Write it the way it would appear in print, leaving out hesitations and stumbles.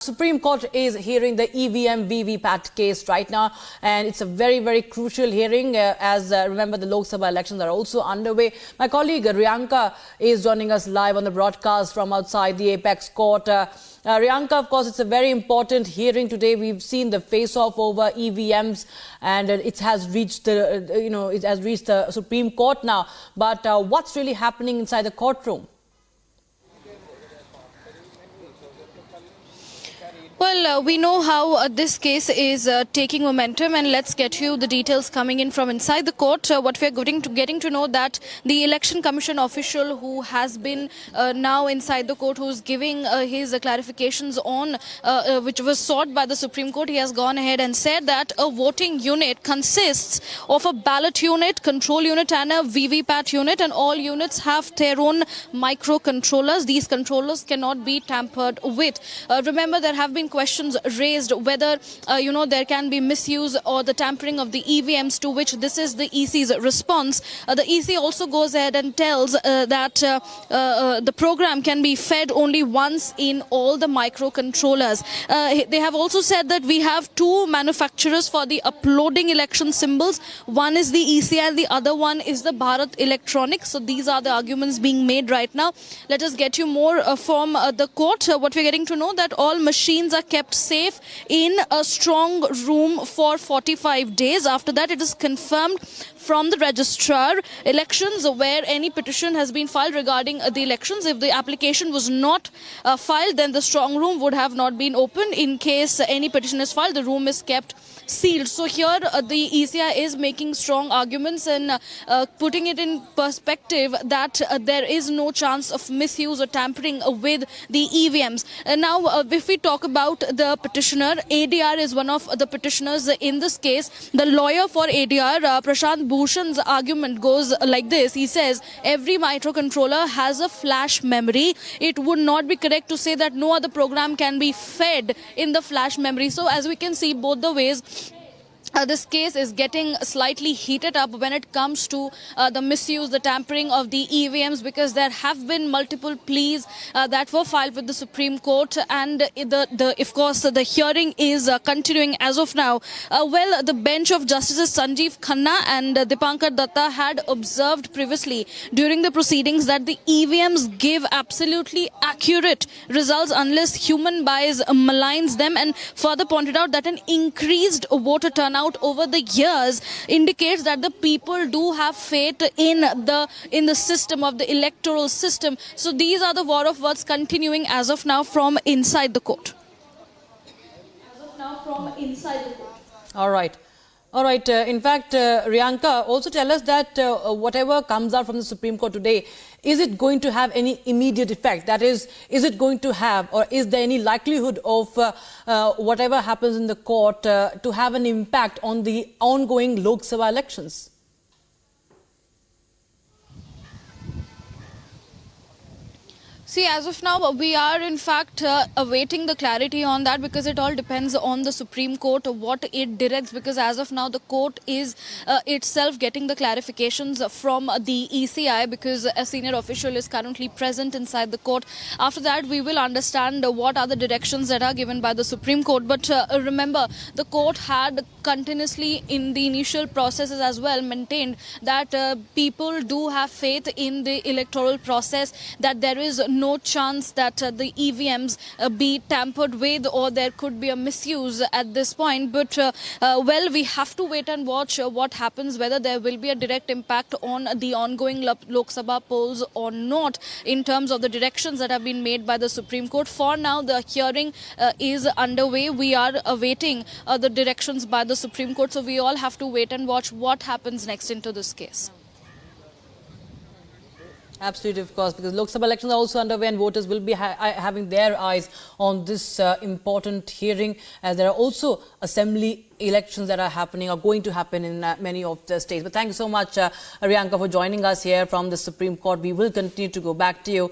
Supreme Court is hearing the EVM VVPAT case right now, and it's a very crucial hearing as remember the Lok Sabha elections are also underway. My colleague Riyanka is joining us live on the broadcast from outside the Apex Court. Riyanka, of course, it's a very important hearing today. We've seen the face-off over EVMs, and it has reached the Supreme Court now. But what's really happening inside the courtroom? Well, we know how this case is taking momentum, and let's get you the details coming in from inside the court. What we are getting to know that the Election Commission official who has been now inside the court, who's giving his clarifications on which was sought by the Supreme Court, he has gone ahead and said that a voting unit consists of a ballot unit, control unit and a VVPAT unit, and all units have their own microcontrollers. These controllers cannot be tampered with. Remember, there have been questions raised whether there can be misuse or the tampering of the EVMs, to which this is the EC's response. The EC also goes ahead and tells that the program can be fed only once in all the microcontrollers. They have also said that we have two manufacturers for the uploading election symbols. One is the EC and the other one is the Bharat Electronics. So these are the arguments being made right now. Let us get you more from the court. What we're getting to know that all machines are kept safe in a strong room for 45 days. After that, it is confirmed from the registrar elections where any petition has been filed regarding the elections. If the application was not filed, then the strong room would have not been opened. In case any petition is filed, the room is kept sealed. So here the ECI is making strong arguments and putting it in perspective that there is no chance of misuse or tampering with the EVMs. Now, if we talk about the petitioner, ADR is one of the petitioners in this case. The lawyer for ADR, Prashant Bhushan's argument goes like this. He says every microcontroller has a flash memory. It would not be correct to say that no other program can be fed in the flash memory. So as we can see both the ways, this case is getting slightly heated up when it comes to the misuse, the tampering of the EVMs, because there have been multiple pleas that were filed with the Supreme Court, and of course the hearing is continuing as of now. Well, the bench of Justices Sanjeev Khanna and Dipankar Datta had observed previously during the proceedings that the EVMs give absolutely accurate results unless human bias maligns them, and further pointed out that an increased voter turnout over the years indicates that the people do have faith in the system of the electoral system. So these are the war of words continuing as of now from inside the court. All right. In fact, Riyanka, also tell us that whatever comes out from the Supreme Court today, is it going to have any immediate effect? That is it going to have, or is there any likelihood of whatever happens in the court to have an impact on the ongoing Lok Sabha elections? See, as of now, we are in fact awaiting the clarity on that, because it all depends on the Supreme Court, what it directs, because as of now, the court is itself getting the clarifications from the ECI, because a senior official is currently present inside the court. After that, we will understand what are the directions that are given by the Supreme Court. But remember, the court had continuously in the initial processes as well maintained that people do have faith in the electoral process, that there is no chance that the EVMs be tampered with or there could be a misuse at this point. But well, we have to wait and watch what happens, whether there will be a direct impact on the ongoing Lok Sabha polls or not in terms of the directions that have been made by the Supreme Court. For now, the hearing is underway. We are awaiting the directions by the Supreme Court. So we all have to wait and watch what happens next into this case. Absolutely, of course, because Lok Sabha elections are also underway and voters will be having their eyes on this important hearing, as there are also assembly elections that are happening or going to happen in many of the states. But thank you so much, Riyanka, for joining us here from the Supreme Court. We will continue to go back to you.